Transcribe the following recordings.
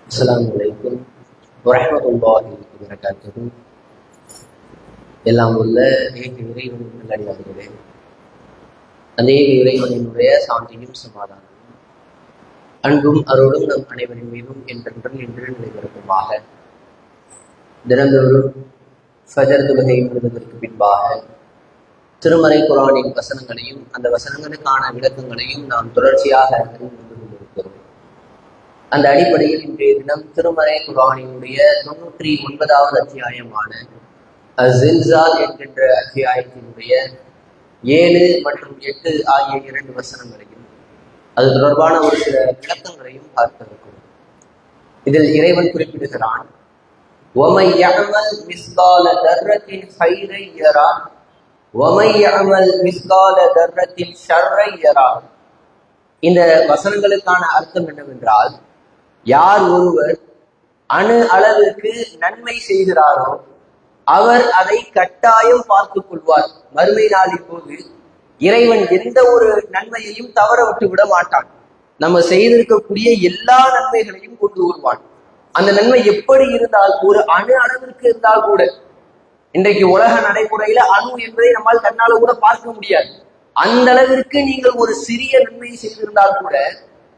அஸ்ஸலாமு அலைக்கும் வரஹ்மத்துல்லாஹி வபரகாத்துஹு. எல்லாம் உள்ள ஏக இறைவனின் நல்லடியார்களே, அந்த ஏக இறைவனினுடைய சாந்தியும் சமாதானம் அன்பும் அருளும் நம் அனைவரின் மீதும் என்றென்றும் என்று நிலைநிறுத்துமாக. தினந்தோறும் ஃபஜர் தொழுகை முடிவதற்கு பின்பாக திருமறை குர்ஆனின் வசனங்களையும் அந்த வசனங்களுக்கான விளக்கங்களையும் நாம் தொடர்ச்சியாக அறிந்து கொண்டிருக்கிறோம். அந்த அடிப்படையில் இன்றைய தினம் திருமறை குர்ஆனினுடைய 99வது அத்தியாயமான அஸ்-ஸில்ஸால் என்கின்ற அத்தியாயத்தினுடைய 7 மற்றும் 8 ஆகிய 2 வசனங்களையும் அது தொடர்பான ஒரு சில விளக்கங்களையும் பார்க்க இருக்கிறோம். இதில் இறைவன் குறிப்பிடுகிறான், وَمَن يَعْمَلْ مِثْقَالَ ذَرَّةٍ خَيْرًا يَرَهُ وَمَن يَعْمَلْ مِثْقَالَ ذَرَّةٍ شَرًّا يَرَهُ. இந்த வசனங்களுக்கான அர்த்தம் என்னவென்றால், யார் ஒருவர் அணு அளவிற்கு நன்மை செய்கிறாரோ அவர் அதை கட்டாயம் பார்த்துக் கொள்வார். மறுமை நாளின் போது இறைவன் எந்த ஒரு நன்மையையும் தவற விட்டு விட மாட்டான். நம்ம செய்திருக்கக்கூடிய எல்லா நன்மைகளையும் கொண்டு வருவான். அந்த நன்மை எப்படி இருந்தால், ஒரு அணு அளவிற்கு இருந்தால் கூட, இன்றைக்கு உலக நடைமுறையில அணு என்பதை நம்மால் கண்ணால கூட பார்க்க முடியாது. அந்த அளவிற்கு நீங்கள் ஒரு சிறிய நன்மையை செய்திருந்தால் கூட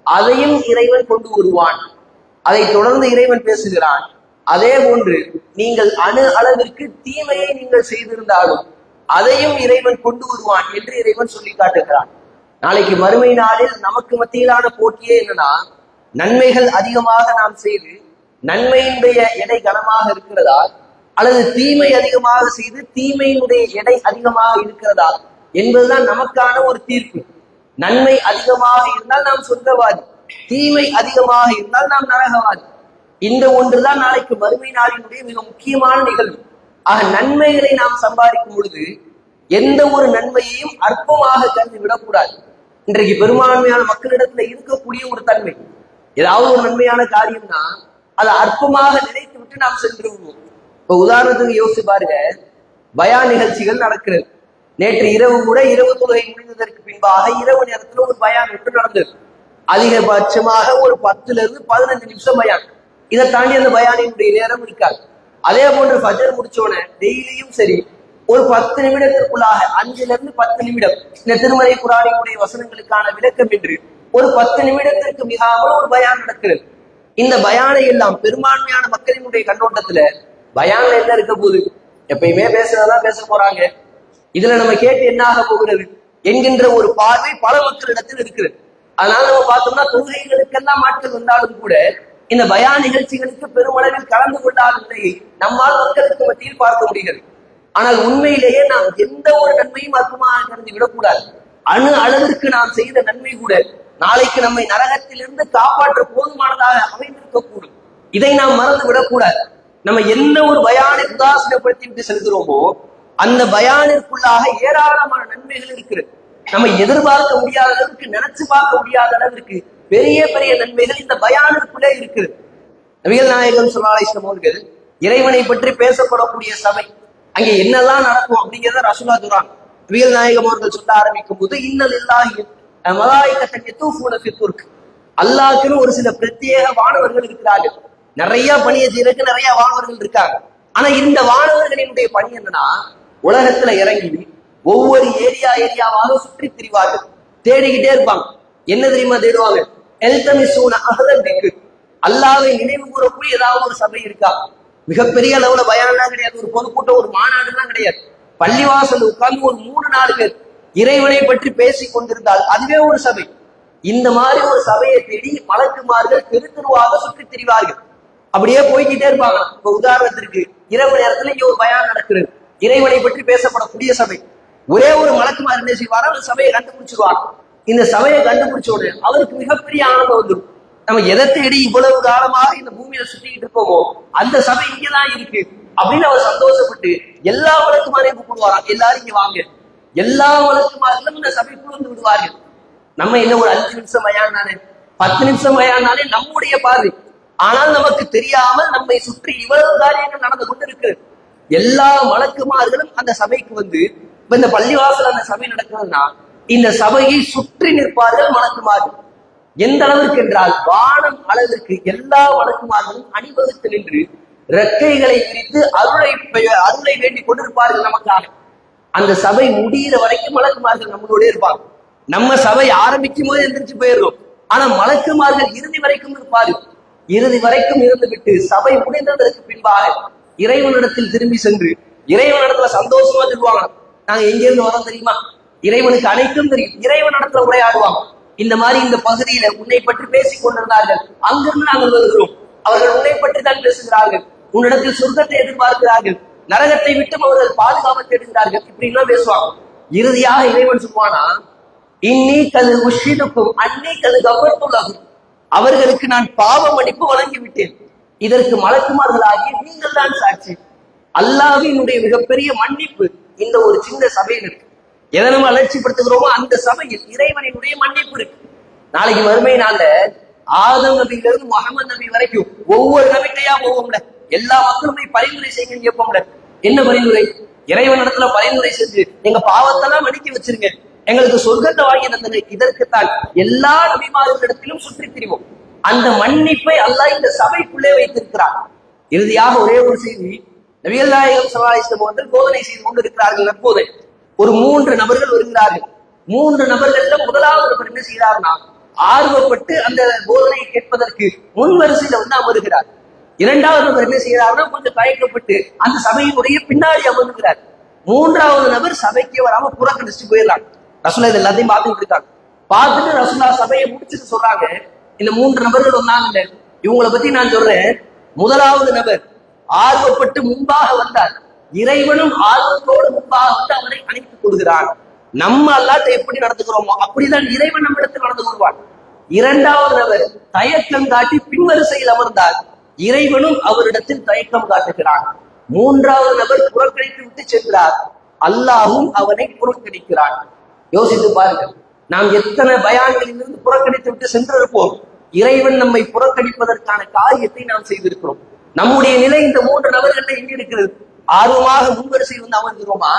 அதையும் இறைவன் கொண்டு வருவான். அதை தொடர்ந்து இறைவன் பேசுகிறான், அதே போன்று நீங்கள் அணு அளவிற்கு தீமையை நீங்கள் செய்திருந்தாலும் அதையும் இறைவன் கொண்டு வருவான் என்று இறைவன் சொல்லி காட்டுகிறான். நாளைக்கு மறுமை நாளில் நமக்கு மத்தியிலான போட்டியே என்னன்னா, நன்மைகள் அதிகமாக நாம் செய்து நன்மையினுடைய எடை கனமாக இருக்கிறதா, அல்லது தீமை அதிகமாக செய்து தீமையினுடைய எடை அதிகமாக இருக்கிறதா என்பதுதான் நமக்கான ஒரு தீர்ப்பு. நன்மை அதிகமாக இருந்தால் நாம் சொர்க்கவாதி, தீமை அதிகமாக இருந்தால் நாம் நரகவாதி. இந்த ஒன்றுதான் நாளைக்கு மறுமை நாளினுடைய மிக முக்கியமான நிகழ்வு. ஆக நன்மைகளை நாம் சம்பாதிக்கும் பொழுது எந்த ஒரு நன்மையையும் அற்பமாக கருதி விடக்கூடாது. இன்றைக்கு பெரும்பான்மையான மக்களிடத்துல இருக்கக்கூடிய ஒரு தன்மை, ஏதாவது ஒரு நன்மையான காரியம்னா அதை அற்பமாக நினைத்து விட்டு நாம் சென்று விடுவோம். இப்ப உதாரணத்துக்கு யோசிச்சு பாருங்க, பயான் நிகழ்ச்சிகள் நடக்கிறது. நேற்று இரவு கூட இரவு தொழுகை முடிந்ததற்கு பின்பாக இரவு நேரத்துல ஒரு பயான் ஒன்று நடந்தது. அதிகபட்சமாக ஒரு 10 to 15 நிமிஷம் பயான். இதை தாண்டி அந்த பயானினுடைய நேரம் இருக்காது. அதே போன்று ஃபஜர் முடிச்சோன டெய்லியும் சரி ஒரு 10 நிமிடத்திற்குள்ளாக 5 to 10 நிமிடம் இந்த திருமறை குர்ஆனினுடைய வசனங்களுக்கான விளக்கம் என்று ஒரு 10 நிமிடத்திற்கு மிகாமல் ஒரு பயான் நடக்கிறது. இந்த பயானை எல்லாம் பெரும்பான்மையான மக்களினுடைய கண்ணோட்டத்துல பயான்ல என்ன இருக்க போகுது, எப்பயுமே பேசுறதான் பேச போறாங்க, இதுல நம்ம கேட்டு என்ன ஆக போகிறது என்கின்ற ஒரு பார்வை பல மக்களிடத்தில் இருக்கிறது. அதனால நம்ம பார்த்தோம்னா தொழுகைகளுக்கெல்லாம் மாற்றம் வந்தாலும் கூட இந்த பயான் நிகழ்ச்சிகளுக்கு பெருமளவில் கலந்து கொள்ளாத நிலையை நம்மால் மக்களுக்கு மத்தியில் பார்க்க முடிகிறது. ஆனால் உண்மையிலேயே நாம் எந்த ஒரு நன்மையும் அற்பமாக கருதி விடக்கூடாது. அணு அளவிற்கு நாம் செய்த நன்மை கூட நாளைக்கு நம்மை நரகத்திலிருந்து காப்பாற்ற போதுமானதாக அமைந்திருக்கக்கூடும். இதை நாம் மறந்து விடக்கூடாது. நம்ம எந்த ஒரு பயானை உதாசீனப்படுத்தி விட்டு செல்கிறோமோ அந்த பயானிற்குள்ளாக ஏராளமான நன்மைகள் இருக்கிறது. நம்ம எதிர்பார்க்க முடியாத அளவுக்கு, நினைச்சு பார்க்க முடியாத அளவிற்கு பெரிய பெரிய நன்மைகள் இந்த பயானிற்குள்ளே இருக்கிறது. நபிகள் நாயகம் ஸல்லல்லாஹு அலைஹி வஸல்லம் அவர்கள் இறைவனை பற்றி பேசப்படக்கூடிய சபை, அங்கே என்னெல்லாம் நடக்கும் அப்படிங்கிறத ரசூலா சொல்றாங்க. நபிகள் நாயகம் அவர்கள் சொல்ல ஆரம்பிக்கும் போது, இன்னலில்லாஹி மலாயிகத்தன் யதூஃபூன ஃபி துர்க், அல்லாஹ்வுக்கு ஒரு சில பிரத்யேக வானவர்கள் இருக்கிறார்கள். நிறைய பணியை செய்யறதுக்கு நிறைய வானவர்கள் இருக்காங்க. ஆனா இந்த வானவர்களினுடைய பணி என்னன்னா, உலகத்துல இறங்கி ஒவ்வொரு ஏரியாவாக சுற்றி திரிவார்கள், தேடிக்கிட்டே இருப்பாங்க. என்ன தெரியுமா தேடுவாங்க? எல்தமிசூன அஹ்லல் திக்ர், அல்லாஹ்வை நினைவு கூறக்கூடிய ஏதாவது ஒரு சபை இருக்கா. மிகப்பெரிய அளவுல பயானெல்லாம் கிடையாது, ஒரு பொதுக்கூட்டம் ஒரு மாநாடுலாம் கிடையாது. பள்ளிவாசல் உட்கார்ந்து ஒரு 3-4 பேர் இறைவனை பற்றி பேசிக் கொண்டிருந்தால் அதுவே ஒரு சபை. இந்த மாதிரி ஒரு சபையை தேடி மலக்குமார்கள் தெரு தெருவாக சுற்றி திரிவார்கள். அப்படியே போய்கிட்டே இருப்பாங்க. இப்ப உதாரணத்திற்கு இரவு நேரத்துல இங்க ஒரு பயான் நடக்கிறது, இறைவனை பற்றி பேசப்படக்கூடிய சபை. ஒரே ஒரு மலக்குமார் என்ன செய்வாரா, அந்த சபையை கண்டுபிடிச்சிருவாங்க. இந்த சபையை கண்டுபிடிச்ச உடனே அவருக்கு மிகப்பெரிய ஆனந்தம் வந்துடும். நம்ம எதை தேடி இவ்வளவு காலமாக இந்த பூமியில சுத்திக்கிட்டு இருக்கோமோ அந்த சபை இங்கதான் இருக்கு அப்படின்னு அவர் சந்தோஷப்பட்டு எல்லா வழக்குமாரையும் கூப்பிடுவாராம், எல்லாரும் இங்க வாங்க. எல்லா வழக்குமார்களும் இந்த சபைக்குள் வந்து விடுவார்கள். நம்ம என்ன ஒரு 5 நிமிஷம் பயானானே, 10 நிமிஷம் பயானாலே நம்முடைய பார்வை. ஆனால் நமக்கு தெரியாமல் நம்மை சுற்றி இவ்வளவு காரியங்கள் நடந்து கொண்டு இருக்கு. எல்லா வழக்குமார்களும் அந்த சபைக்கு வந்து, இந்த பள்ளிவாசல் அந்த சபை நடக்கிறதுனா இந்த சபையை சுற்றி நிற்பார்கள் மலக்குமார்கள். எந்த அளவிற்கு என்றால் வானம் அளவிற்கு எல்லா வழக்குமார்களும் அணிவகுத்து நின்று ரெக்கைகளை விரித்து அருளை வேண்டி கொண்டிருப்பார்கள் நமக்காக. அந்த சபை முடிகிற வரைக்கும் மலக்குமார்கள் நம்மளோட இருப்பாங்க. நம்ம சபை ஆரம்பிக்கும் போது எந்திரிச்சு போயிடுறோம். ஆனா மலக்குமார்கள் இறுதி வரைக்கும் இருப்பார்கள். இறுதி வரைக்கும் இருந்து விட்டு சபை முடிந்ததற்கு பின்பாக இறைவனிடத்தில் திரும்பி சென்று இறைவனிடத்துல சந்தோஷமா சொல்லுவாங்க, நாங்க எங்க இருந்து வரோம் தெரியுமா, இறைவனுக்கு அனைத்தும் தெரியும். இறைவனிடத்துல உரையாடுவாங்க, இந்த மாதிரி இந்த பகுதியில உன்னை பற்றி பேசிக் கொண்டிருந்தார்கள், அங்கிருந்து நாங்கள் வருகிறோம், அவர்கள் உன்னை பற்றி தான் பேசுகிறார்கள், உன்னிடத்தில் சொர்க்கத்தை எதிர்பார்க்கிறார்கள், நரகத்தை விட்டும் அவர்கள் பாதுகாப்பு தேடுகிறார்கள், இப்படி எல்லாம் பேசுவாங்க. இறுதியாக இறைவன் சொல்வானா, இன்னி கது உஷிதுக்கும் அன்னி கது கவர்த்துள்ளகும், அவர்களுக்கு நான் பாவ மன்னிப்பு வழங்கி விட்டேன், இதற்கு மலக்குமார்களாகிய நீங்கள் தான் சாட்சி. அல்லாஹ்வினுடைய மிகப்பெரிய மன்னிப்பு இந்த ஒரு சின்ன சபையில் இருக்கு. எதை நம்ம அலட்சிப்படுத்துகிறோமோ அந்த சபையில் இறைவனினுடைய மன்னிப்பு இருக்கு. நாளைக்கு மறுமை நாள்ல ஆதம் நபியில இருந்து முகமது நபி வரைக்கும் ஒவ்வொரு நபிட்டையா போவோம்ல, எல்லா மக்களுமே பரிந்துரை செய்யுங்க கேட்போம்ல. என்ன பரிந்துரை? இறைவன் இடத்துல பரிந்துரை செஞ்சு எங்க பாவத்தெல்லாம் மன்னிக்க வச்சிருங்க, எங்களுக்கு சொர்க்கத்தை வாங்கி தந்தது. இதற்குத்தான் எல்லா நபிமார்களிடத்திலும் சுற்றி திரிவோம். அந்த மன்னிப்பை அல்லாஹ் இந்த சபைக்குள்ளே வைத்திருக்கிறார். இறுதியாக ஒரே ஒரு செய்தி, நபிகள் நாயகம் ஸல்லல்லாஹு அலைஹி வஸல்லம் அவர்கள் போதனை செய்து கொண்டிருக்கிறார்கள். அப்போது ஒரு 3 நபர்கள் வருகிறார்கள். 3 நபர்கள்ல முதலாவது நபர் என்ன செய்கிறார்னா, ஆர்வப்பட்டு அந்த போதனையை கேட்பதற்கு முன் வரிசையில வந்து அமருகிறார். 2வது நபர் என்ன செய்கிறார்னா, கொஞ்சம் தயக்கப்பட்டு அந்த சபையினுடைய பின்னாடி அமர்ந்துகிறார். 3வது நபர் சபைக்கு வராம புறக்கணிச்சுட்டு போயிடறாங்க. ரசூலா இது எல்லாத்தையும் பார்த்துட்டு இருக்காங்க. பார்த்துட்டு ரசூலா சபையை முடிச்சுட்டு சொல்றாங்க, இந்த 3 நபர்கள் வந்தாங்க, இவங்களை பத்தி நான் சொல்றேன். முதலாவது நபர் ஆர்வப்பட்டு முன்பாக வந்தார். இறைவனும் ஆர்வத்தோடு முன்பாக வந்து அவரை அணைத்துக் கொள்கிறான். நம்ம அல்லாஹ்ட்ட எப்படி நடந்துக்கிறோமோ அப்படிதான் இறைவன் நம்மிடத்தில் நடந்து கொள்வான். 2வது நபர் தயக்கம் காட்டி பின்வரிசையில் அமர்ந்தார். இறைவனும் அவரிடத்தில் தயக்கம் காட்டுகிறான். 3வது நபர் புறக்கணித்து விட்டு சென்றார். அல்லாஹும் அவனை புறக்கணிக்கிறான். யோசித்து பாருங்கள், நாம் எத்தனை பயான்களிலிருந்து புறக்கணித்து விட்டு சென்றிருப்போம். இறைவன் நம்மை புறக்கணிப்பதற்கான காரியத்தை நாம் செய்திருக்கிறோம். நம்முடைய நிலை இந்த 3 நபர்கள் எங்க இருக்கிறது? ஆர்வமாக முன்வரிசையில் வந்து அமர்கிறோமா,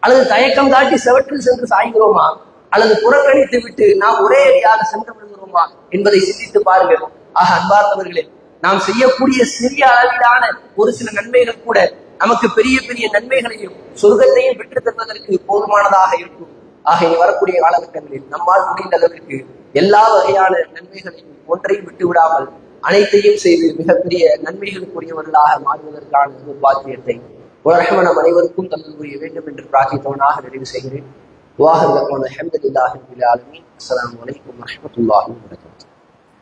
அல்லது தயக்கம் காட்டி செவற்றில் சென்று சாய்கிறோமா, அல்லது புறக்கணித்து விட்டு நாம் ஒரே அடியாக சென்று விடுகிறோமா என்பதை சிந்தித்து பாருங்கள். ஆக அன்பார்ந்தவர்களே, நாம் செய்யக்கூடிய சிறிய அளவிலான ஒரு சில நன்மைகள் கூட நமக்கு பெரிய பெரிய நன்மைகளையும் சொர்க்கத்தையும் பெற்றுத் தருவதற்கு போதுமானதாக இருக்கும். ஆக இனி வரக்கூடிய காலகட்டங்களில் நம்மால் முடிந்த அளவிற்கு எல்லா வகையான நன்மைகளையும் ஒன்றையும் விட்டு விடாமல் அனைத்தையும் செய்து மிகப்பெரிய நன்மைகளுக்குரியவர்களாக மாறுவதற்கான ஒரு பாக்கியத்தை ரஹ்மான் நம் அனைவருக்கும் தந்து புரிய வேண்டும் என்று பிரார்த்தித்தவனாக நிறைவு செய்கிறேன். அஸ்ஸலாமு அலைக்கும் வரஹ்மத்துல்லாஹி வபரகாத்துஹு.